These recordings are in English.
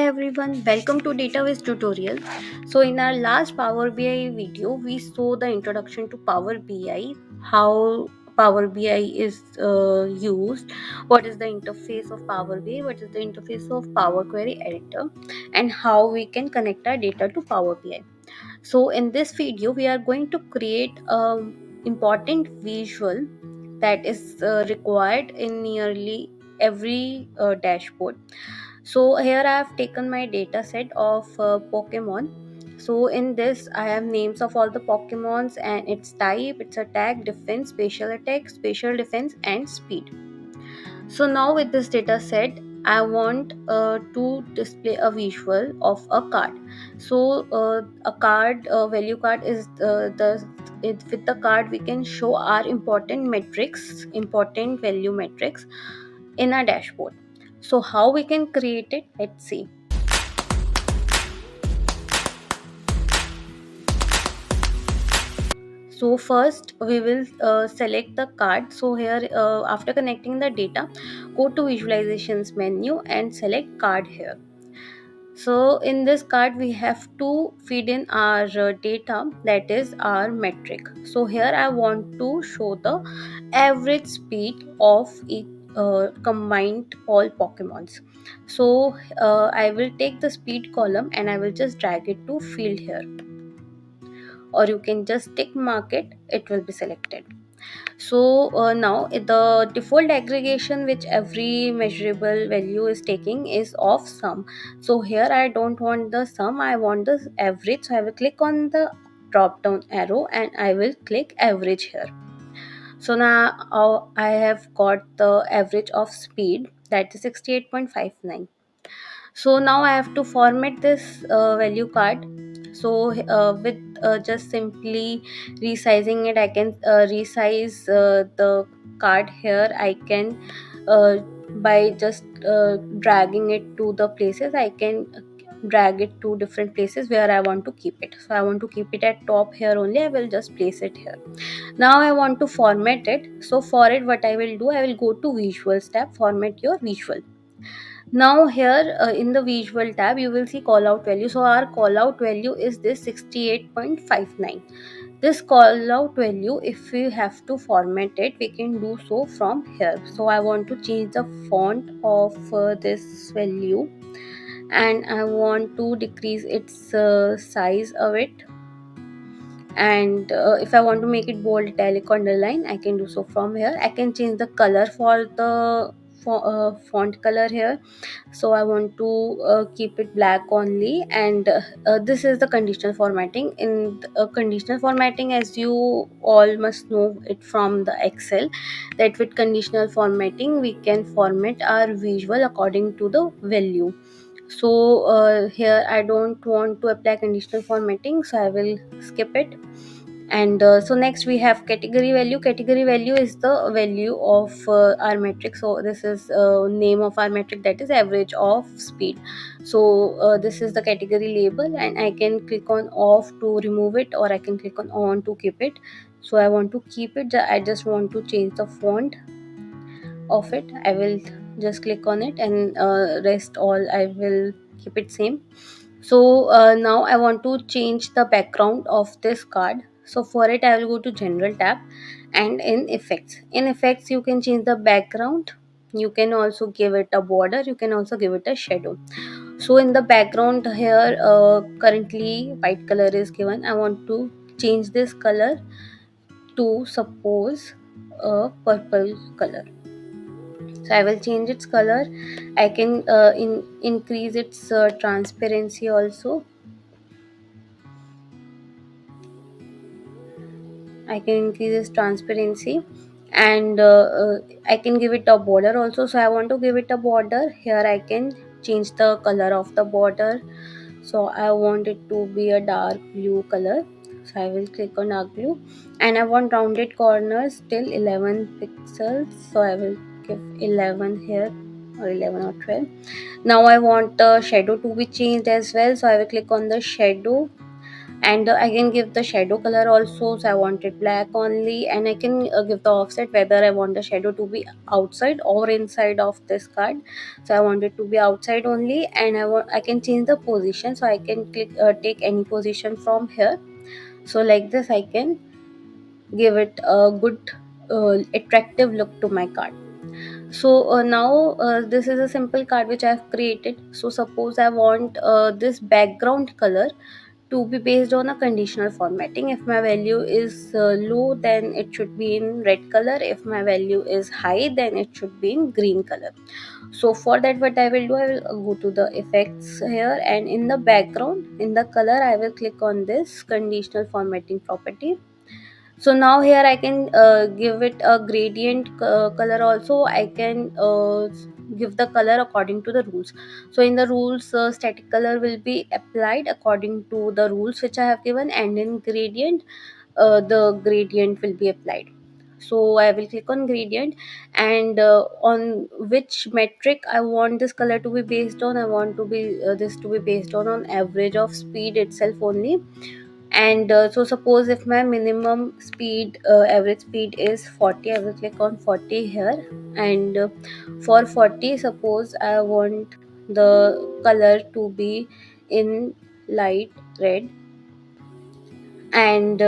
everyone, welcome to Database tutorial. So in our last Power BI video, we saw the introduction to Power BI, how Power BI is used, what is the interface of Power BI, what is the interface of Power Query Editor, and how we can connect our data to Power BI. So in this video, we are going to create a important visual that is required in nearly every dashboard. So here I have taken my data set of Pokemon. So in this I have names of all the Pokemons and its type, its attack, defense, special attack, special defense and speed. So now with this data set I want to display a visual of a card. So a card value card is with the card we can show our important value metrics in our dashboard. So how we can create it, let's see. So first we will select the card. So here after connecting the data, go to visualizations menu and select card here. So in this card we have to feed in our data, that is our metric. So here I want to show the average speed of each combined all Pokemons. So I will take the speed column and I will just drag it to field here, or you can just tick mark it, it will be selected. So now the default aggregation which every measurable value is taking is of sum. So here I don't want the sum, I want the average. So I will click on the drop down arrow and I will click average here. So now I have got the average of speed, that is 68.59. So now I have to format this value card. So with just simply resizing it, I can resize the card here. I can by just dragging it to the places, I can drag it to different places where I want to keep it. So I want to keep it at top here only, I will just place it here. Now I want to format it. So for it what I will do, I will go to visuals tab, format your visual. Now here in the visual tab you will see call out value. So our call out value is this 68.59. This call out value, if we have to format it, we can do so from here. So I want to change the font of this value and I want to decrease its size a bit. And if I want to make it bold, italic, underline, I can do so from here. I can change the color for the font color here. So I want to keep it black only. And this is the conditional formatting. In conditional formatting, as you all must know it from the Excel, that with conditional formatting we can format our visual according to the value. So here I don't want to apply conditional formatting, so I will skip it. And so next we have category value. Category value is the value of our metric. So this is name of our metric, that is average of speed. So this is the category label and I can click on off to remove it, or I can click on to keep it. So I want to keep it. I just want to change the font of it. I will just click on it, and rest all I will keep it same. So now I want to change the background of this card. So for it I will go to general tab and in effects you can change the background. You can also give it a border, you can also give it a shadow. So in the background here currently white color is given. I want to change this color to suppose a purple color. So I will change its color. I can increase its transparency also. I can increase its transparency, and I can give it a border also. So I want to give it a border. Here I can change the color of the border. So I want it to be a dark blue color. So I will click on dark blue, and I want rounded corners till 11 pixels. So I will give 11 here, or 11 or 12. Now I want the shadow to be changed as well. So I will click on the shadow. And I can give the shadow color also, so I want it black only. And I can give the offset whether I want the shadow to be outside or inside of this card. So I want it to be outside only. And I can change the position, so I can take any position from here. So like this I can give it a good attractive look to my card. So now this is a simple card which I have created. So suppose I want this background color to be based on a conditional formatting. If my value is low, then it should be in red color. If my value is high, then it should be in green color. So for that, what I will do, I will go to the effects here, and in the background, in the color, I will click on this conditional formatting property. So now here I can give it a gradient color also. I can give the color according to the rules. So in the rules, static color will be applied according to the rules which I have given, and in gradient, the gradient will be applied. So I will click on gradient, and on which metric I want this color to be based on. I want to be this to be based on average of speed itself only. And so suppose if my minimum speed average speed is 40, I will click on 40 here. And for 40, suppose I want the color to be in light red. And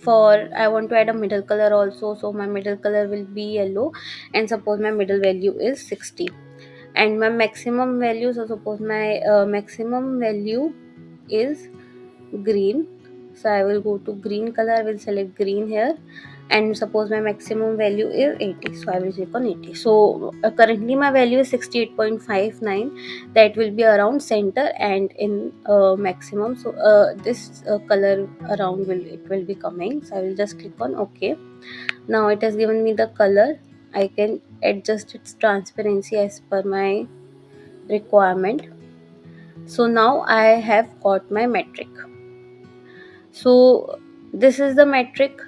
for I want to add a middle color also, so my middle color will be yellow. And suppose my middle value is 60, and my maximum value, so suppose my maximum value is green. So I will go to green color, I will select green here. And suppose my maximum value is 80, so I will click on 80. So currently my value is 68.59. That will be around center and in maximum. So this color around will be coming. So I will just click on OK. Now it has given me the color. I can adjust its transparency as per my requirement. So now I have got my metric. So this is the metric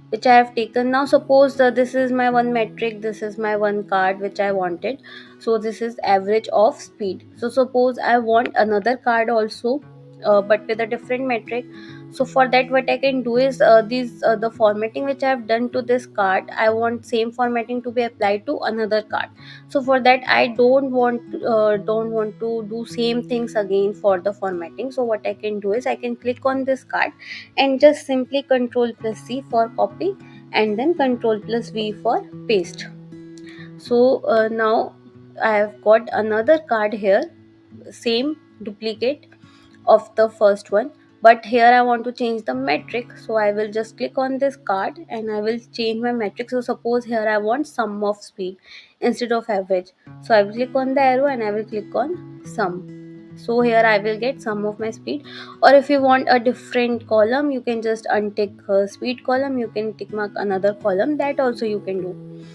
which I have taken. Now suppose this is my one metric, this is my one card which I wanted. So this is average of speed. So suppose I want another card also, but with a different metric. So for that, what I can do is the formatting which I have done to this card, I want same formatting to be applied to another card. So for that, I don't want to do same things again for the formatting. So what I can do is I can click on this card and just simply Control plus C for copy, and then Control plus V for paste. So now I have got another card here, same duplicate of the first one, but here I want to change the metric. So I will just click on this card and I will change my metric. So suppose here I want sum of speed instead of average. So I will click on the arrow and I will click on sum. So here I will get sum of my speed. Or if you want a different column, you can just untick speed column, you can tick mark another column, that also you can do.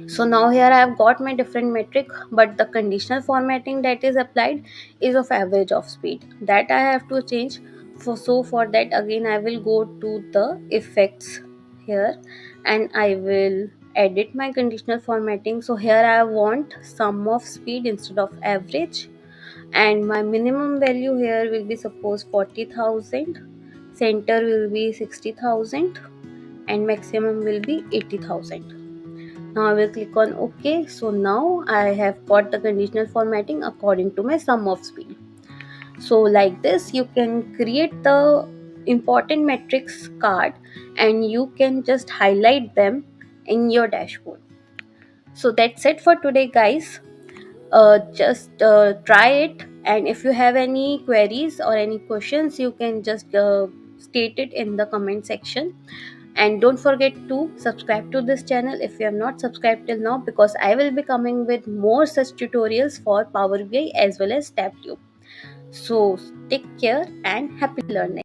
So now here I have got my different metric, but the conditional formatting that is applied is of average of speed, that I have to change. So for that, again I will go to the effects here, and I will edit my conditional formatting. So here I want sum of speed instead of average, and my minimum value here will be suppose 40,000, center will be 60,000, and maximum will be 80,000. Now I will click on OK. So now I have got the conditional formatting according to my sum of speed. So like this, you can create the important metrics card and you can just highlight them in your dashboard. So that's it for today, guys. Just try it, and if you have any queries or any questions, you can just state it in the comment section. And don't forget to subscribe to this channel if you have not subscribed till now, because I will be coming with more such tutorials for Power BI as well as Tableau. So take care and happy learning.